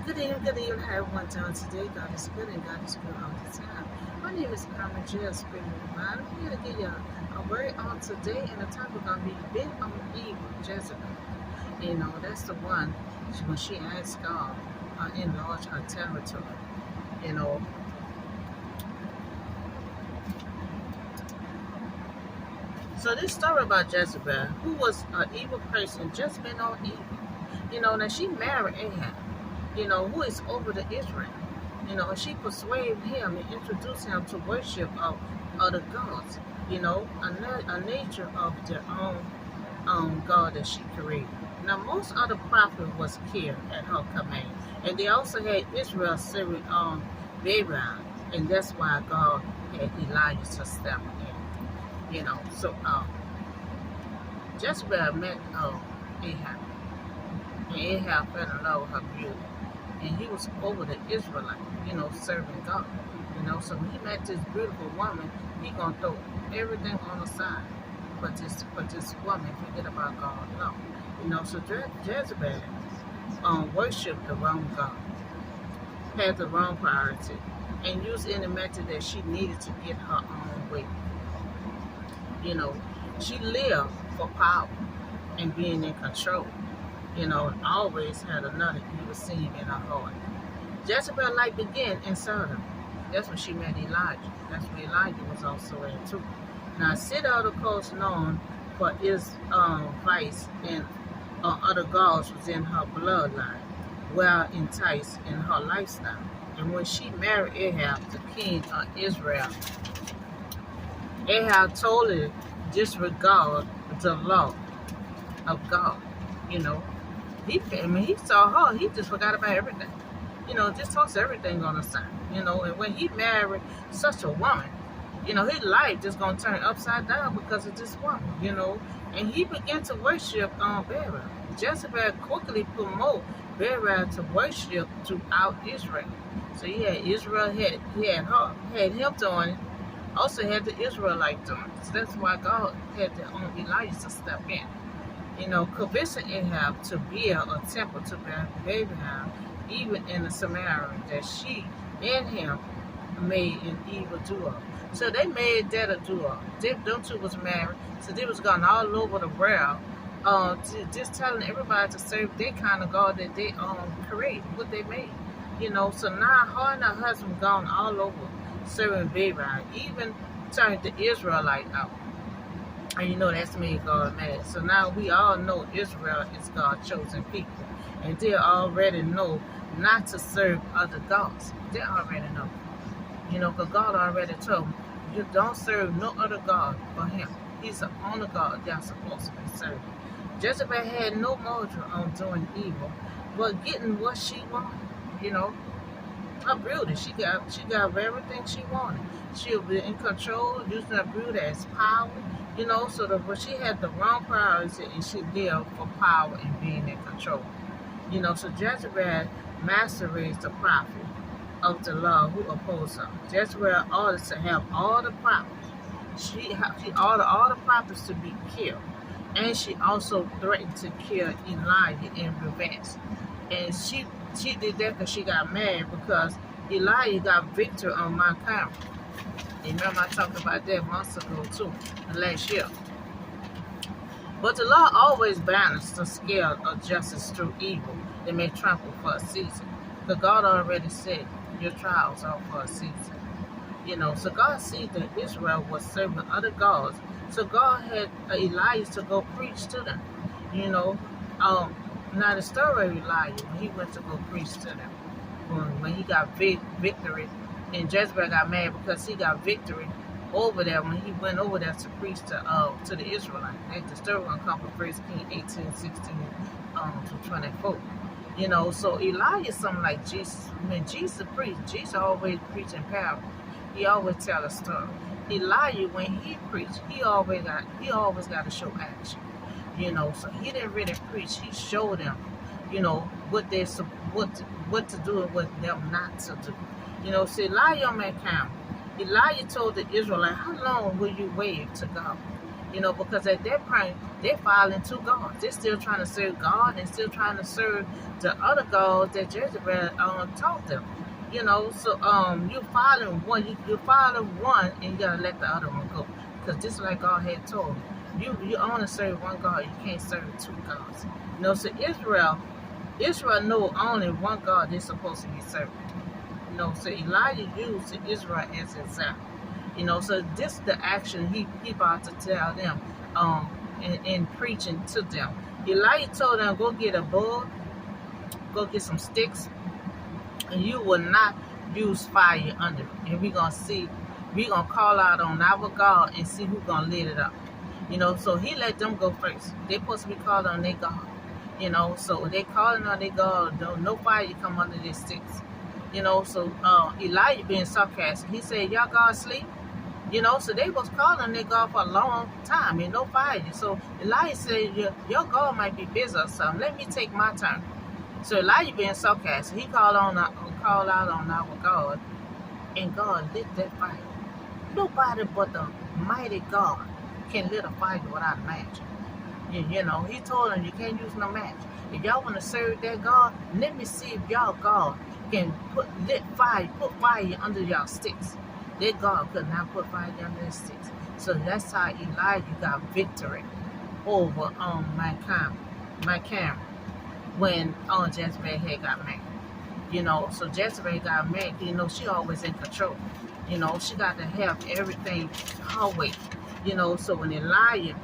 Good evening, everyone doing today. God is good and God is good all the time. My name is Carmen Jill, Spirit of Divine. I'm here to give you a word on today, and the topic going to be bent on evil, Jezebel. That's the one when she asked God enlarge her territory. You know, so this story about Jezebel, who was an evil person, just been on evil. Now she married Ahab, who is over the Israel. And she persuaded him and introduced him to worship of other gods, a nature of their own God that she created. Now, most other prophets was killed at her command. And they also had Israel serving Baal, and that's why God had Elijah to step in. Jezebel met Ahab, and Ahab fell in love with her beauty. And he was over the Israelite, serving God. So when he met this beautiful woman, he gonna throw everything on the side. But this woman forget about God. No. So Jezebel worshipped the wrong God, had the wrong priority, and used any method that she needed to get her own way. She lived for power and being in control. Always had another evil scene in her heart. Jezebel's life began in Sodom. That's when she met Elijah. That's where Elijah was also at too. Now, Sidon, of course, known for his vice and other gods was in her bloodline, well enticed in her lifestyle. And when she married Ahab, the king of Israel, Ahab totally disregarded the law of God. He saw her, he just forgot about everything. Just tossed everything on the side. And when he married such a woman, his life just gonna turn upside down because of this woman, And he began to worship Baal. Jezebel quickly promoted Baal to worship throughout Israel. So he had Israel, had him doing it, also had the Israelite doing it. So that's why God had to Elijah to step in. Convincing Ahab to build a temple to Baal, even in the Samaria, that she and him made an evil duo. So they made that a duo. Them two was married, so they was going all over the world, just telling everybody to serve their kind of God that they created, what they made. So now her and her husband gone all over serving Baal, even turned the Israelite out. And that's made God mad. So now we all know Israel is God's chosen people. And they already know not to serve other gods. They already know. Because God already told them, you don't serve no other God but him. He's the only God they're supposed to be serving. Jezebel had no motive on doing evil, but getting what she wanted. Her beauty, she got everything she wanted. She'll be in control, using her beauty as power. But she had the wrong priority, and she lived for power and being in control. So Jezebel masquerades the prophet of the law who oppose her. Jezebel ordered to have all the prophets. She ordered all the prophets to be killed. And she also threatened to kill Elijah in revenge. And she did that because she got mad because Elijah got victory on Mount Carmel. Remember I talked about that months ago too, last year. But the law always balances the scale of justice through evil that may trample for a season. But God already said your trials are for a season. So God see that Israel was serving other gods. So God had Elijah to go preach to them. Now the story of Elijah, when he went to go preach to them, when he got victory, and Jezebel got mad because he got victory over there when he went over there to preach to the Israelites. The story gonna come from 1 Kings 18:16 to 24. So Elijah is something like Jesus. When Jesus preached, Jesus always preached in parable. He always tell a story. Elijah, when he preached, he always got to show action. So he didn't really preach. He showed them, what to do and what them not to do. So Elijah on that camp, Elijah told the Israelites, how long will you wait to God? because at that point, they're following two gods. They're still trying to serve God and still trying to serve the other gods that Jezebel taught them. So you're following one, you follow one, and you gotta let the other one go. Because just like God had told you only serve one God, you can't serve two gods. So Israel know only one God they're supposed to be serving. So Elijah used Israel as an example. So this is the action he about to tell them, in preaching to them. Elijah told them, go get a bull, go get some sticks, and you will not use fire under it. And we're gonna call out on our God and see who's gonna lit it up. So he let them go first. They're supposed to be called on their God. So they calling on their God, no fire come under their sticks. So Elijah being sarcastic, he said, y'all God sleep? So they was calling their God for a long time and no fire. So Elijah said, your God might be busy or something. Let me take my turn. So Elijah being sarcastic, he called out on our God, and God lit that fire. Nobody but the mighty God can lit a fire without a match. He told them you can't use no match. If y'all want to serve that God, let me see if y'all God can put fire under y'all sticks. That God could not put fire under their sticks. So that's how Elijah got victory over Mount Carmel when Jezebel had got married. So Jezebel got married. She always in control. She got to have everything her way. So when Elijah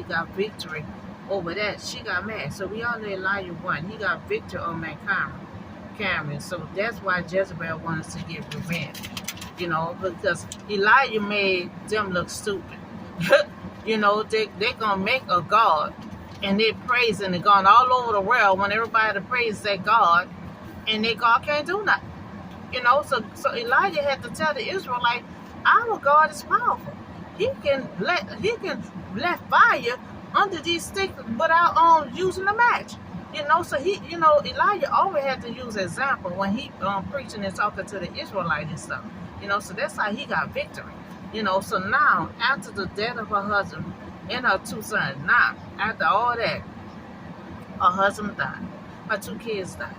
got victory over that, she got mad. So we all know Elijah won. He got victory on Mount Carmel. So that's why Jezebel wanted to get revenge. Because Elijah made them look stupid. They gonna make a God, and they're praising and going all over the world when everybody praises that God, and their God can't do nothing. So Elijah had to tell the Israelites, our God is powerful. He can let fire under these sticks without using a match. So Elijah always had to use example when he preaching and talking to the Israelites and stuff. So that's how he got victory. So now after the death of her husband and her two sons, now after all that, her husband died, her two kids died.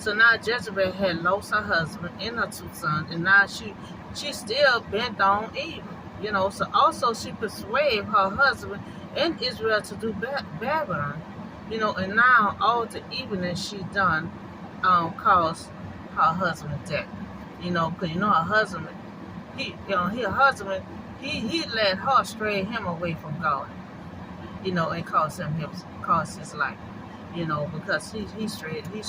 So now Jezebel had lost her husband and her two sons, and now she still bent on evil. So also she persuaded her husband and Israel to do Babylon. And now all the evilness she done caused her husband death. Because her husband, he let her stray him away from God. And cost his life. Because he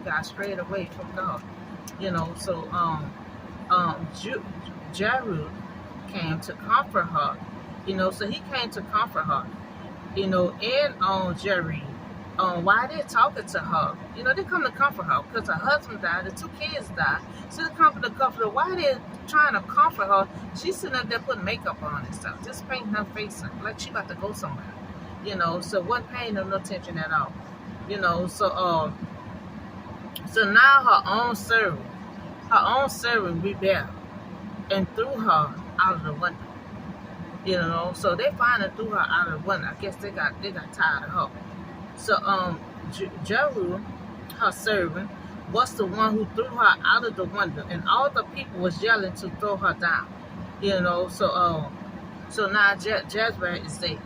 got strayed away from God. So Jehu came to comfort her. So he came to comfort her. And Jerry, why they talking to her? They come to comfort her because her husband died, the two kids died. So they come to comfort her. Why they trying to comfort her? She's sitting up there putting makeup on and stuff, just painting her face up like she about to go somewhere. So wasn't paying her no attention at all. So now her own servant rebelled and threw her out of the window. So they finally threw her out of the window. I guess they got tired of her. So Jehu, her servant, was the one who threw her out of the window, and all the people was yelling to throw her down. So now Jezebel is there.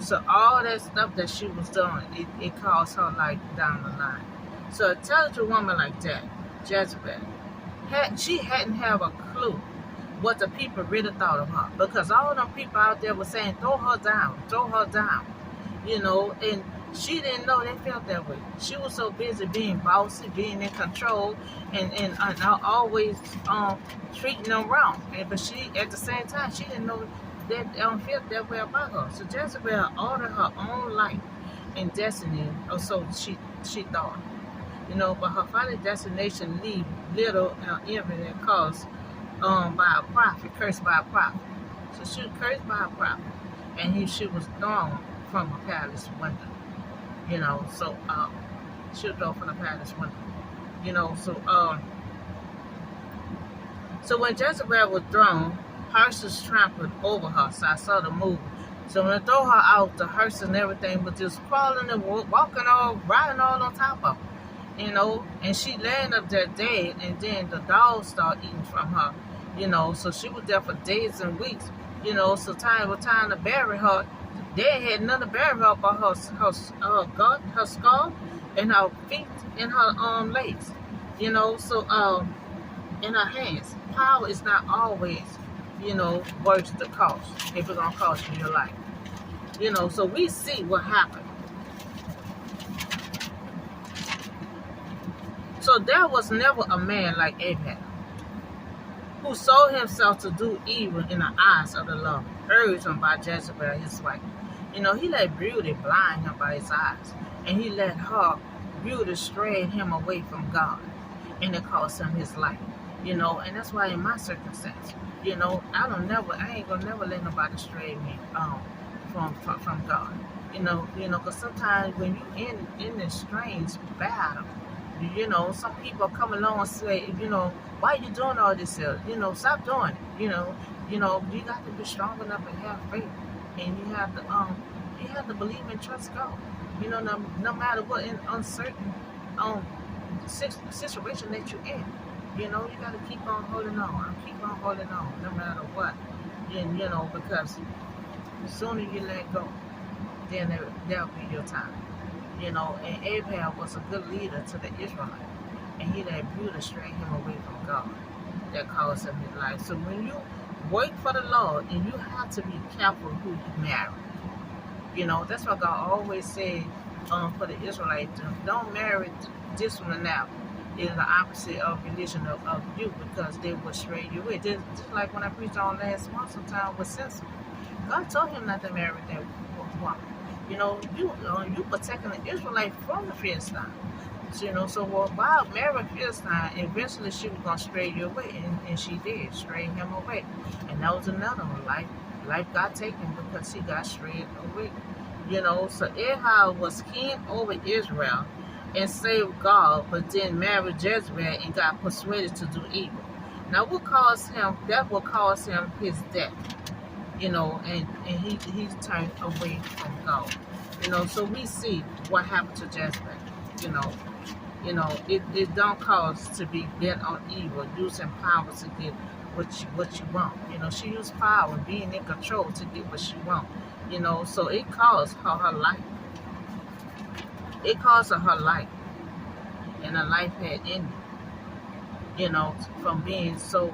So all that stuff that she was doing, it caused her life down the line. So a intelligent woman like that, Jezebel, she hadn't have a clue what the people really thought of her, because all them people out there were saying, throw her down, and she didn't know they felt that way. She was so busy being bossy, being in control, and always treating them wrong. But she, at the same time, she didn't know that they don't feel that way about her. So Jezebel ordered her own life and destiny, or so she thought. But her final destination leave little envy caused by a prophet, cursed by a prophet. So she was cursed by a prophet, and she was thrown from a palace window. So she was thrown from the palace window. So when Jezebel was thrown, Hearses trampled over her. So I saw the movie. So when they throw her out, the hearse and everything was just crawling and walking all, riding all on top of her. And she laying up there dead, and then the dogs start eating from her, so she was there for days and weeks, so time was time to bury her. They had none to bury her but her skull and her feet and her legs, so in her hands. Power is not always, worth the cost if it's gonna cost you your life. So we see what happened. So there was never a man like Ahab who sold himself to do evil in the eyes of the Lord, urged him by Jezebel, his wife. He let beauty blind him by his eyes, and he let her beauty stray him away from God, and it cost him his life. And that's why in my circumstance, I ain't gonna never let nobody stray me from God. Because sometimes when you in this strange battle, some people come along and say, why you doing all this here? Stop doing it. You got to be strong enough and have faith, and you have to believe and trust God. No matter what in uncertain situation that you're in, you got to keep on holding on. No matter what. Because the sooner you let go, then there'll be your time. And Ahab was a good leader to the Israelites, and he let beauty stray him away from God. That caused him his life. So when you wait for the Lord, and you have to be careful who you marry. That's what God always said for the Israelites. Don't marry this one now. It's the opposite of religion of you, because they will stray you away. Just like when I preached on last month, sometime with Cecil. God told him not to marry that woman. You protecting the Israelite from the Philistine. So while marrying Philistine, eventually she was going to stray you away, and she did, stray him away. And that was another one. Life got taken because he got strayed away. So Ahab was king over Israel and saved God, but then married Jezebel and got persuaded to do evil. Now that will cause him his death. And he turned away from God. So we see what happened to Jezebel. It don't cause to be bent on evil, using power to get what you want. She used power and being in control to get what she want. So it caused her life. It caused her life, and her life had ended. From being so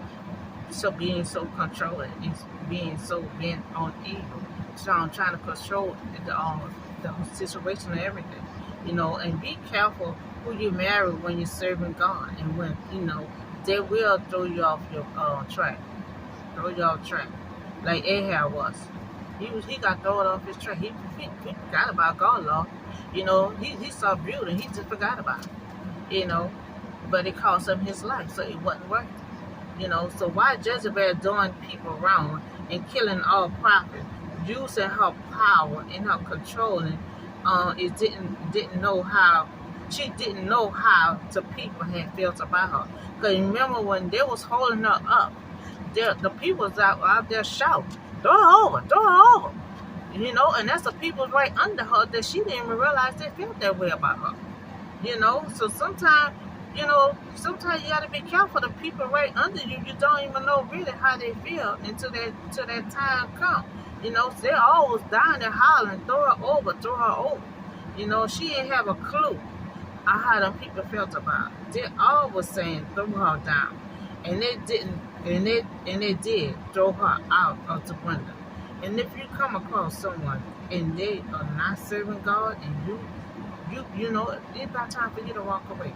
controlling and being so bent on evil. So I'm trying to control the situation and everything. And be careful who you marry when you're serving God, and when they will throw you off your track. Like Ahab was. He got thrown off his track. He forgot about God law. He saw beauty and he just forgot about it. But it cost him his life, so it wasn't worth it. So why Jezebel doing people wrong and killing all prophets, using her power and her controlling, it didn't know how. She didn't know how the people had felt about her. Because remember when they was holding her up, the people was out there shouting, throw her over. And that's the people right under her that she didn't even realize they felt that way about her. So sometimes you got to be careful. The people right under you, you don't even know really how they feel until that time comes. They're always dying and hollering, throw her over. She didn't have a clue how them people felt about her. They always saying, throw her down. And they didn't, and they did throw her out of the window. And if you come across someone and they are not serving God, and it's about time for you to walk away.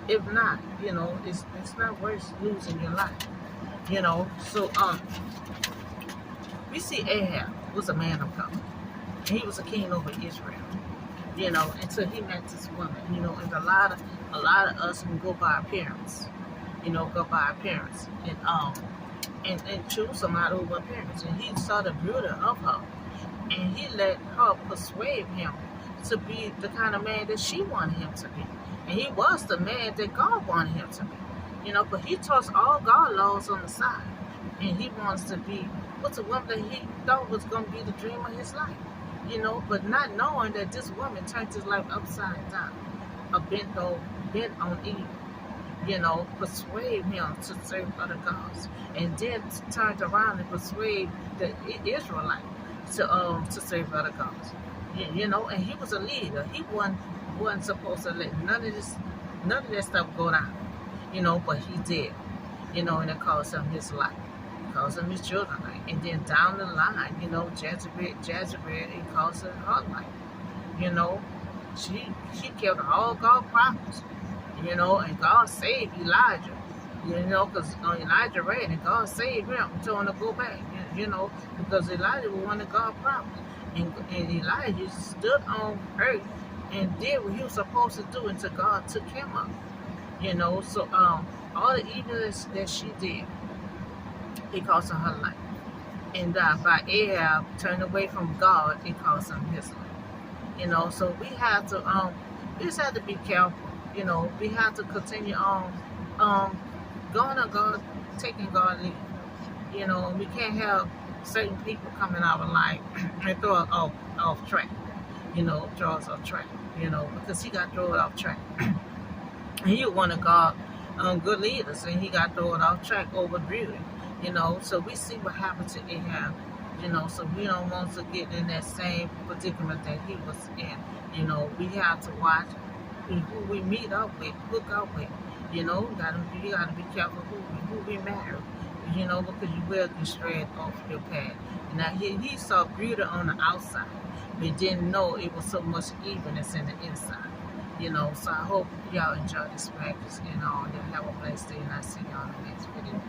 If not, it's not worth losing your life. So we see Ahab was a man of God, and he was a king over Israel. Until he met this woman. And a lot of us can go by appearance. And choose somebody over appearance. And he saw the beauty of her, and he let her persuade him to be the kind of man that she wanted him to be. And he was the man that God wanted him to be. But he tossed all God laws on the side. and he wants to be with a woman that he thought was going to be the dream of his life, but not knowing that this woman turned his life upside down, bent on evil, persuade him to serve other gods, and then turned around and persuade the Israelite to serve other gods. And he was a leader. He wasn't supposed to let none of that stuff go down, but he did, and it cost him his life, cost him his children life, and then down the line, Jezebel, it cost her life, you know, she killed all God's prophets, and God saved Elijah, because Elijah ran and God saved him, told him to go back, because Elijah was one of God's prophets. And Elijah stood on earth and did what he was supposed to do until God took him up. So all the evilness that she did, it cost her her life. And by Ahab turning away from God, it cost him his life. So we just have to be careful. We have to continue on going to God, taking God lead. We can't have certain people come in our life and throw us off track, throw us off track, because he got thrown off track. And he was one of God's good leaders, and he got thrown off track over beauty, So we see what happened to Ahab, so we don't want to get in that same predicament that he was in. We have to watch who we meet up with, hook up with, you gotta be careful who we marry. Because you will get strayed off your path. Now, he saw beauty on the outside, but didn't know it was so much evilness in the inside. So I hope y'all enjoy this practice, and y'all have a blessed day, and I'll see y'all in the next video.